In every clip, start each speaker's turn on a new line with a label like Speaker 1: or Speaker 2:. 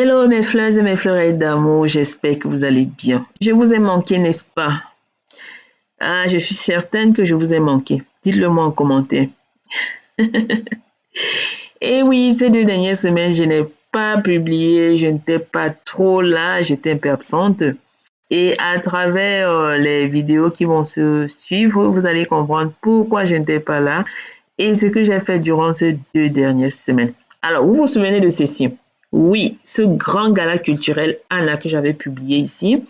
Speaker 1: Hello mes fleurs et mes fleurettes d'amour, j'espère que vous allez bien. Je vous ai manqué, n'est-ce pas? Ah, je suis certaine que je vous ai manqué. Dites-le moi en commentaire. Et oui, ces 2 dernières semaines, je n'ai pas publié, je n'étais pas trop là, j'étais un peu absente. Et à travers les vidéos qui vont se suivre, vous allez comprendre pourquoi je n'étais pas là et ce que j'ai fait durant ces 2 dernières semaines. Alors, vous vous souvenez de ceci? Oui, ce grand gala culturel Anna que j'avais publié ici,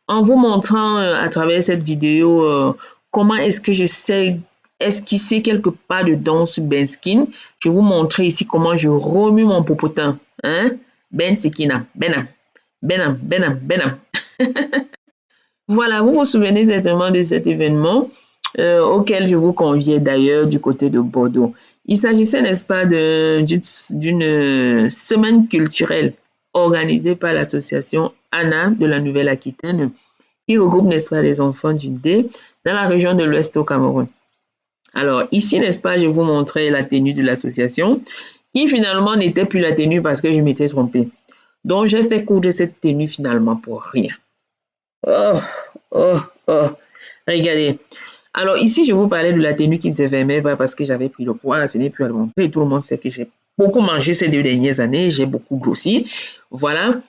Speaker 1: en vous montrant à travers cette vidéo comment est-ce que j'essaie esquisser quelque part de danse Benskin. Je vais vous montrer ici comment je remue mon popotin. Hein? Bensikina, benam, benam, benam, benam. Voilà, vous vous souvenez certainement de cet événement auquel je vous conviais d'ailleurs du côté de Bordeaux. Il s'agissait, n'est-ce pas, d'une semaine culturelle organisée par l'association ANA de la Nouvelle-Aquitaine qui regroupe, n'est-ce pas, les enfants du D dans la région de l'Ouest au Cameroun. Alors ici, n'est-ce pas, je vous montrais la tenue de l'association qui finalement n'était plus la tenue parce que je m'étais trompée. Donc j'ai fait coudre cette tenue finalement pour rien. Oh, oh, oh, regardez. Alors ici, je vous parlais de la tenue qui ne se fermait pas parce que j'avais pris le poids, ce n'est plus à le montrer. Tout le monde sait que j'ai beaucoup mangé ces 2 dernières années, j'ai beaucoup grossi. Voilà.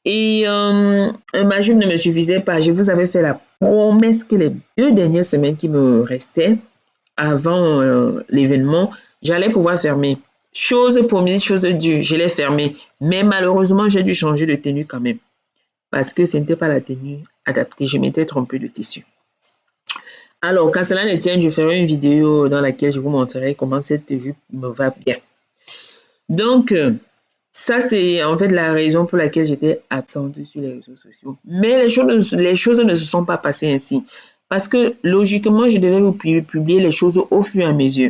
Speaker 1: Et ma jupe ne me suffisait pas. Je vous avais fait la promesse que les 2 dernières semaines qui me restaient avant l'événement, j'allais pouvoir fermer. Chose promise, chose due, je l'ai fermé. Mais malheureusement, j'ai dû changer de tenue quand même parce que ce n'était pas la tenue adaptée. Je m'étais trompée de tissu. Alors, qu'à cela ne tienne, je ferai une vidéo dans laquelle je vous montrerai comment cette jupe me va bien. Donc, ça, c'est en fait la raison pour laquelle j'étais absente sur les réseaux sociaux. Mais les choses ne se sont pas passées ainsi. Parce que logiquement, je devais vous publier les choses au fur et à mesure.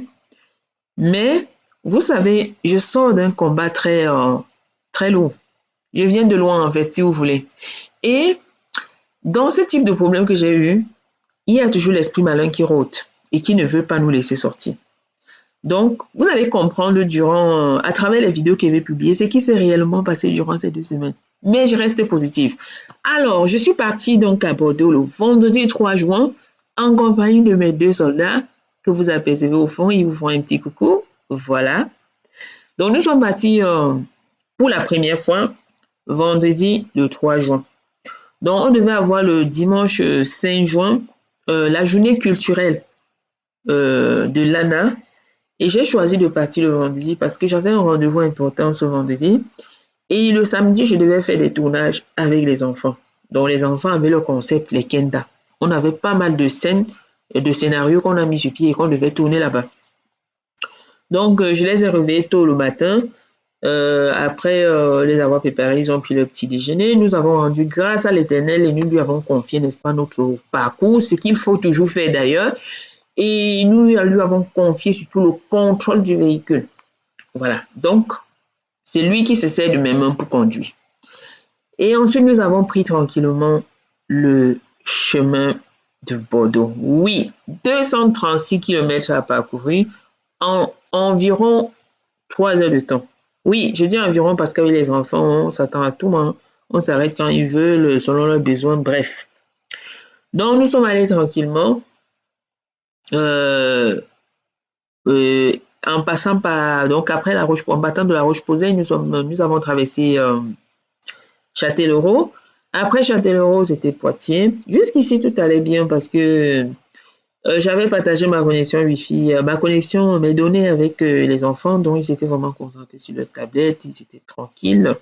Speaker 1: Mais, vous savez, je sors d'un combat très lourd. Je viens de loin, en fait, si vous voulez. Et dans ce type de problème que j'ai eu, il y a toujours l'esprit malin qui rôde et qui ne veut pas nous laisser sortir. Donc, vous allez comprendre à travers les vidéos que je vais publier, ce qui s'est réellement passé durant ces 2 semaines. Mais je reste positive. Alors, je suis partie donc à Bordeaux le vendredi 3 juin en compagnie de mes 2 soldats que vous apercevez au fond. Ils vous font un petit coucou. Voilà. Donc, nous sommes partis pour la première fois vendredi le 3 juin. Donc, on devait avoir le dimanche 5 juin la journée culturelle de l'ANA. Et j'ai choisi de partir le vendredi parce que j'avais un rendez-vous important ce vendredi. Et le samedi, je devais faire des tournages avec les enfants. Donc, les enfants avaient le concept, les Kenda. On avait pas mal de scènes, de scénarios qu'on a mis sur pied et qu'on devait tourner là-bas. Donc, je les ai réveillés tôt le matin. Après les avoir préparés, ils ont pris le petit déjeuner. Nous avons rendu grâce à l'Éternel et nous lui avons confié, n'est-ce pas, notre parcours, ce qu'il faut toujours faire d'ailleurs. Et nous lui avons confié surtout le contrôle du véhicule. Voilà. Donc, c'est lui qui se sert de mes mains pour conduire. Et ensuite, nous avons pris tranquillement le chemin de Bordeaux. Oui, 236 km à parcourir en environ 3 heures de temps. Oui, je dis environ parce qu'avec les enfants, on s'attend à tout. Hein. On s'arrête quand ils veulent, selon leurs besoins, bref. Donc, nous sommes allés tranquillement. En passant par, donc après en battant de la Roche-Posay, nous avons traversé Châtellerault. Après Châtellerault, c'était Poitiers. Jusqu'ici, tout allait bien parce que j'avais partagé ma connexion Wi-Fi, mes données avec les enfants, donc ils étaient vraiment concentrés sur leur tablette, ils étaient tranquilles.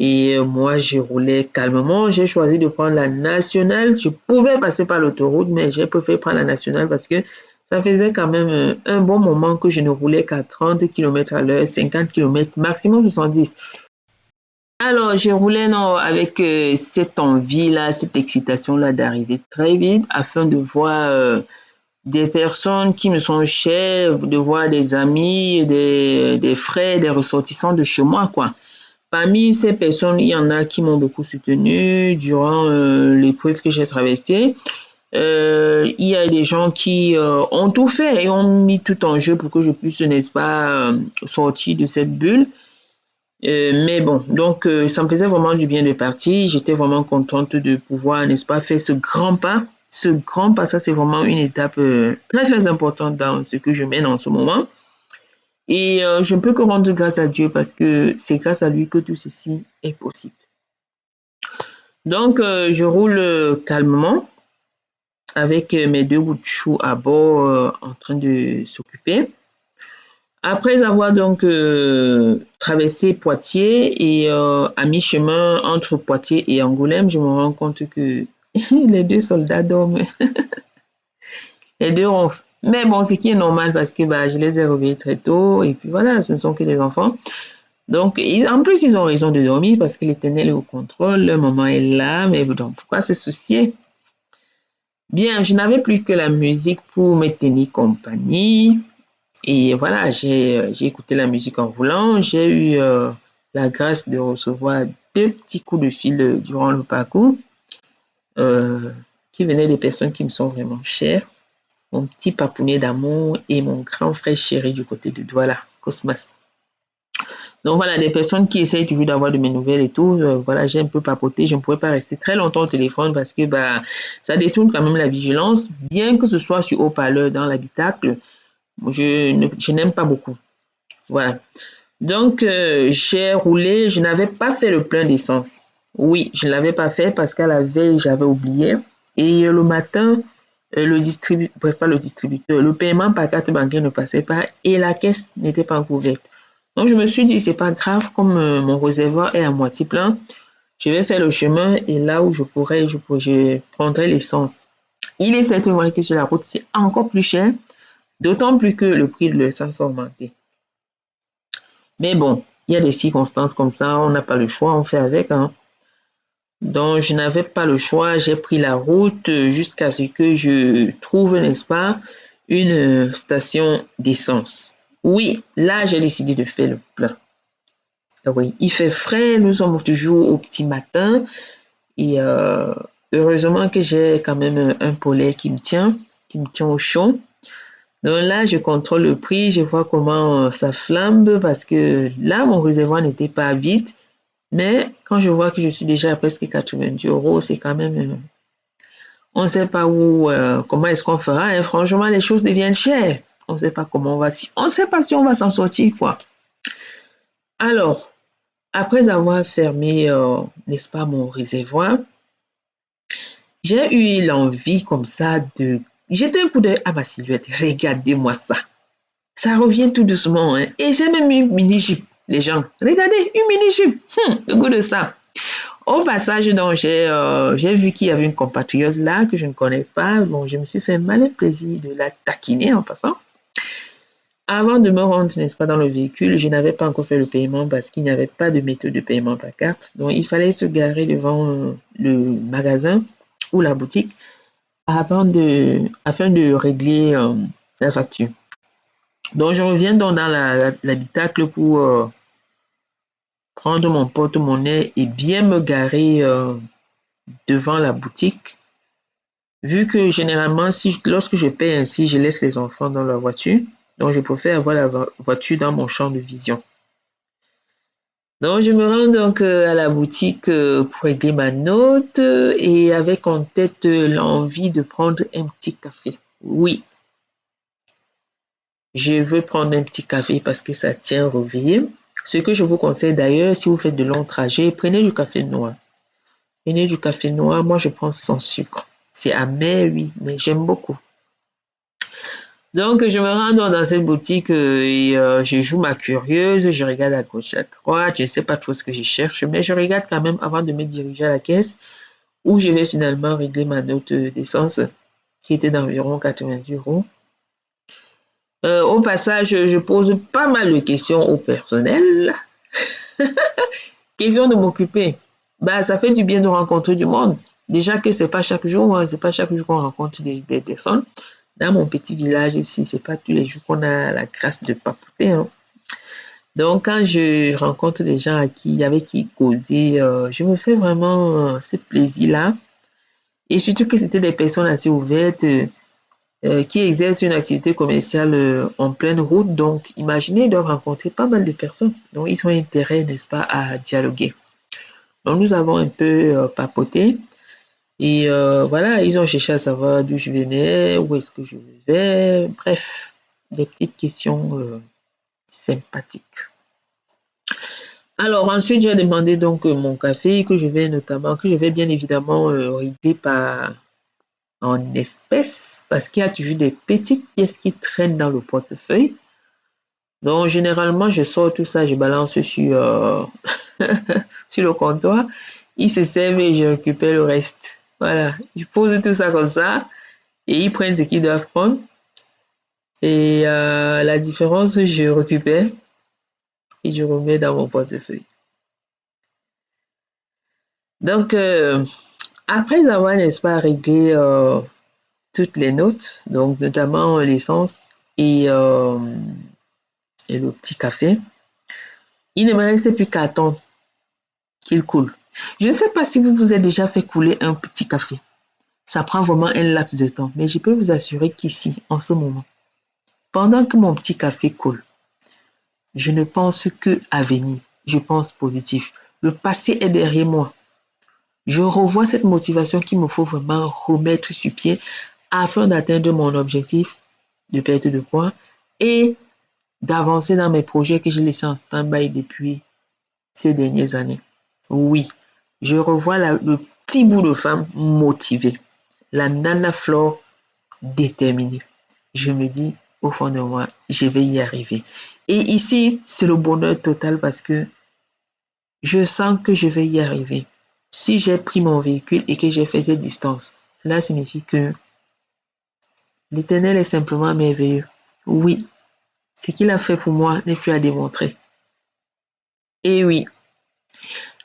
Speaker 1: Et moi, je roulais calmement. J'ai choisi de prendre la nationale. Je pouvais passer par l'autoroute, mais j'ai préféré prendre la nationale parce que ça faisait quand même un bon moment que je ne roulais qu'à 30 km à l'heure, 50 km, maximum 70. Alors, je roulais avec cette envie-là, cette excitation-là d'arriver très vite afin de voir des personnes qui me sont chères, de voir des amis, des frères, des ressortissants de chez moi, quoi. Parmi ces personnes, il y en a qui m'ont beaucoup soutenu durant l'épreuve que j'ai traversée. Il y a des gens qui ont tout fait et ont mis tout en jeu pour que je puisse, n'est-ce pas, sortir de cette bulle. Mais bon, donc ça me faisait vraiment du bien de partir. J'étais vraiment contente de pouvoir, n'est-ce pas, faire ce grand pas. Ce grand pas, ça c'est vraiment une étape très très importante dans ce que je mène en ce moment. Et je ne peux que rendre grâce à Dieu parce que c'est grâce à lui que tout ceci est possible. Donc je roule calmement avec mes deux bouts de chou à bord en train de s'occuper. Après avoir donc traversé Poitiers et à mi-chemin entre Poitiers et Angoulême, je me rends compte que les deux soldats dorment. Les deux ronflent. Mais bon, ce qui est normal parce que bah, je les ai réveillés très tôt et puis voilà, ce ne sont que des enfants. Donc, en plus, ils ont raison de dormir parce que l'Éternel est au contrôle, le moment est là, mais donc pourquoi se soucier? Bien, je n'avais plus que la musique pour me tenir compagnie. Et voilà, j'ai écouté la musique en roulant. J'ai eu la grâce de recevoir deux petits coups de fil durant le parcours euh, qui venaient des personnes qui me sont vraiment chères. Mon petit papounet d'amour et mon grand frère chéri du côté de Douala, Cosmas. Donc voilà, des personnes qui essayent toujours d'avoir de mes nouvelles et tout. Voilà, j'ai un peu papoté. Je ne pouvais pas rester très longtemps au téléphone parce que bah, ça détourne quand même la vigilance, bien que ce soit sur haut-parleur dans l'habitacle. Je n'aime pas beaucoup. Voilà. Donc, j'ai roulé. Je n'avais pas fait le plein d'essence. Oui, je ne l'avais pas fait parce qu'à la veille, j'avais oublié. Et le matin, le distributeur, bref, pas le distributeur, le paiement par carte bancaire ne passait pas et la caisse n'était pas ouverte. Donc, je me suis dit, c'est pas grave, comme mon réservoir est à moitié plein, je vais faire le chemin et là où je prendrai l'essence. Il est certain vrai que sur la route, c'est encore plus cher, d'autant plus que le prix de l'essence a augmenté. Mais bon, il y a des circonstances comme ça, on n'a pas le choix, on fait avec, hein. Donc, je n'avais pas le choix, j'ai pris la route jusqu'à ce que je trouve, n'est-ce pas, une station d'essence. Oui, là, j'ai décidé de faire le plein. Oui, il fait frais, nous sommes toujours au petit matin et heureusement que j'ai quand même un polaire qui me tient au chaud. Donc là, je contrôle le prix, je vois comment ça flambe parce que là, mon réservoir n'était pas vide. Mais quand je vois que je suis déjà à presque 90 euros, c'est quand même... on ne sait pas où, comment est-ce qu'on fera. Hein. Franchement, les choses deviennent chères. On ne sait pas comment on va... On ne sait pas si on va s'en sortir, quoi. Alors, après avoir fermé, n'est-ce pas, mon réservoir, j'ai eu l'envie comme ça de jeter un coup d'œil à ma silhouette. Regardez-moi ça. Ça revient tout doucement. Hein. Et j'ai même une mini-jupe. Les gens, regardez, une mini-jupe. Le goût de ça. Au passage, donc, j'ai vu qu'il y avait une compatriote là que je ne connais pas. Bon, je me suis fait malin plaisir de la taquiner en passant. Avant de me rendre, n'est-ce pas, dans le véhicule, je n'avais pas encore fait le paiement parce qu'il n'y avait pas de méthode de paiement par carte. Donc, il fallait se garer devant le magasin ou la boutique afin de régler la facture. Donc, je reviens donc dans l'habitacle pour prendre mon porte-monnaie et bien me garer devant la boutique. Vu que généralement, lorsque je paie ainsi, je laisse les enfants dans la voiture. Donc, je préfère avoir la voiture dans mon champ de vision. Donc, je me rends donc à la boutique pour régler ma note et avec en tête l'envie de prendre un petit café. Oui, je veux prendre un petit café parce que ça tient réveillé. Ce que je vous conseille d'ailleurs, si vous faites de longs trajets, prenez du café noir. Prenez du café noir, moi je prends sans sucre. C'est amer, oui, mais j'aime beaucoup. Donc, je me rends dans cette boutique et je joue ma curieuse, je regarde à gauche, à droite, je ne sais pas trop ce que je cherche, mais je regarde quand même avant de me diriger à la caisse où je vais finalement régler ma note d'essence qui était d'environ 90 euros. Au passage, je pose pas mal de questions au personnel. Question de m'occuper. Bah, ça fait du bien de rencontrer du monde. Déjà que c'est pas chaque jour, hein, c'est pas chaque jour qu'on rencontre des personnes. Dans mon petit village ici, c'est pas tous les jours qu'on a la grâce de papoter. Hein. Donc, quand je rencontre des gens avec qui causer, je me fais vraiment ce plaisir-là. Et surtout que c'était des personnes assez ouvertes. qui exercent une activité commerciale en pleine route. Donc, imaginez, ils doivent rencontrer pas mal de personnes. Donc, ils ont intérêt, n'est-ce pas, à dialoguer. Donc, nous avons un peu papoté. Et voilà, ils ont cherché à savoir d'où je venais, où est-ce que je vivais. Bref, des petites questions sympathiques. Alors ensuite, j'ai demandé donc mon café que je vais bien évidemment régler par en espèces parce qu'il y a toujours des petites pièces qui traînent dans le portefeuille. Donc généralement, je sors tout ça, je balance sur, sur le comptoir. Ils se servent et je récupère le reste. Voilà, je pose tout ça comme ça et ils prennent ce qu'ils doivent prendre. Et la différence, je récupère et je remets dans mon portefeuille. Donc, après avoir, n'est-ce pas, réglé toutes les notes, donc notamment l'essence et le petit café, il ne me restait plus qu'à attendre qu'il coule. Je ne sais pas si vous vous êtes déjà fait couler un petit café. Ça prend vraiment un laps de temps, mais je peux vous assurer qu'ici, en ce moment, pendant que mon petit café coule, je ne pense que à venir. Je pense positif. Le passé est derrière moi. Je revois cette motivation qu'il me faut vraiment remettre sur pied afin d'atteindre mon objectif de perte de poids et d'avancer dans mes projets que j'ai laissés en stand-by depuis ces dernières années. Oui, je revois le petit bout de femme motivée, la nana Flore déterminée. Je me dis au fond de moi, je vais y arriver. Et ici, c'est le bonheur total parce que je sens que je vais y arriver. Si j'ai pris mon véhicule et que j'ai fait cette distance, cela signifie que l'Éternel est simplement merveilleux. Oui, ce qu'il a fait pour moi n'est plus à démontrer. Et oui.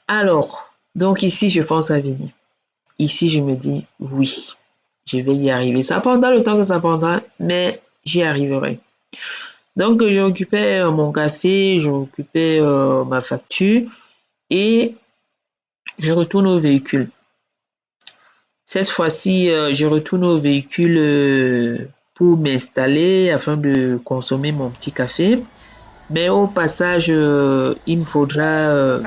Speaker 1: Alors, donc ici, je pense à venir. Ici, je me dis, oui, je vais y arriver. Ça prendra le temps que ça prendra, mais j'y arriverai. Donc, je récupère mon café, je récupère ma facture et je retourne au véhicule. Cette fois-ci, je retourne au véhicule pour m'installer afin de consommer mon petit café. Mais au passage, il me faudra,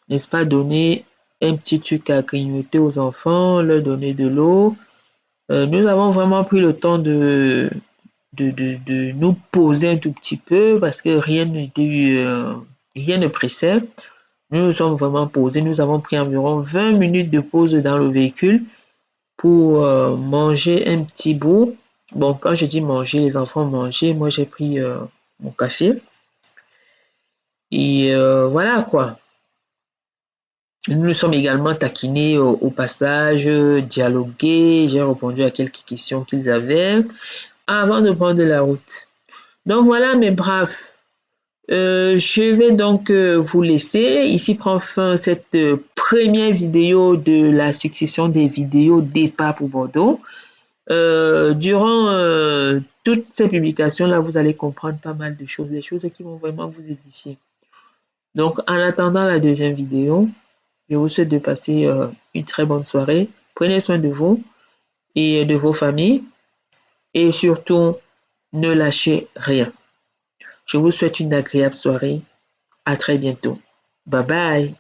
Speaker 1: n'est-ce pas, donner un petit truc à grignoter aux enfants, leur donner de l'eau. Nous avons vraiment pris le temps de nous poser un tout petit peu parce que rien ne pressait. Nous nous sommes vraiment posés. Nous avons pris environ 20 minutes de pause dans le véhicule pour manger un petit bout. Bon, quand je dis manger, les enfants mangeaient. Moi, j'ai pris mon café. Et voilà quoi. Nous nous sommes également taquinés au passage, dialogués. J'ai répondu à quelques questions qu'ils avaient avant de prendre la route. Donc voilà mes braves. Je vais donc vous laisser. Ici prend fin cette première vidéo de la succession des vidéos départ pour Bordeaux. Durant toutes ces publications-là, vous allez comprendre pas mal de choses, des choses qui vont vraiment vous édifier. Donc, en attendant la deuxième vidéo, je vous souhaite de passer une très bonne soirée. Prenez soin de vous et de vos familles et surtout, ne lâchez rien. Je vous souhaite une agréable soirée. À très bientôt. Bye bye.